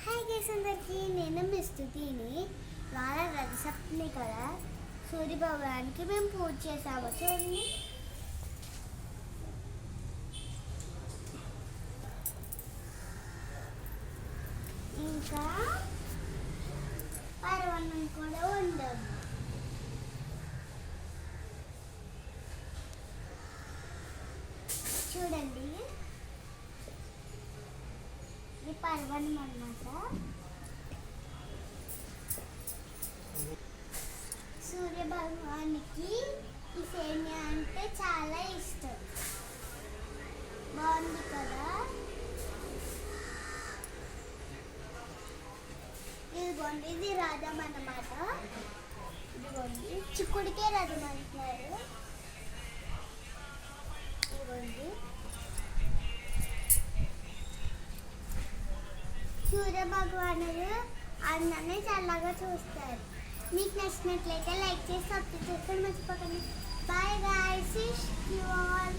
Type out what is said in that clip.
Hi guys అందరికీ, నేను మీ స్తుతిని. వాళ్ళ రథసప్తమి కదా, సూర్య భగవానికి మేము పూజ చేసాము. చూడండి, ఇంకా పరవన్నం కూడా వండాము. చూడండి, ఇది పరవన్నం అన్నమాట. సూర్య భగవానికి ఈ సేమియా అంటే చాలా ఇష్టం. బాగుంది కదా. ఇదిగోండి, ఇది రథం అన్నమాట. ఇదిగోండి, చిక్కుడికే రథం అంటున్నారు. ఇదిగోండి, సూర్య భగవానుడు అందరినీ చల్లగా చూస్తారు. మీకు నచ్చినట్లయితే లైక్ చేసి సబ్స్క్రైబ్ చేసుకోవడం మర్చిపోకండి. Bye guys, you all.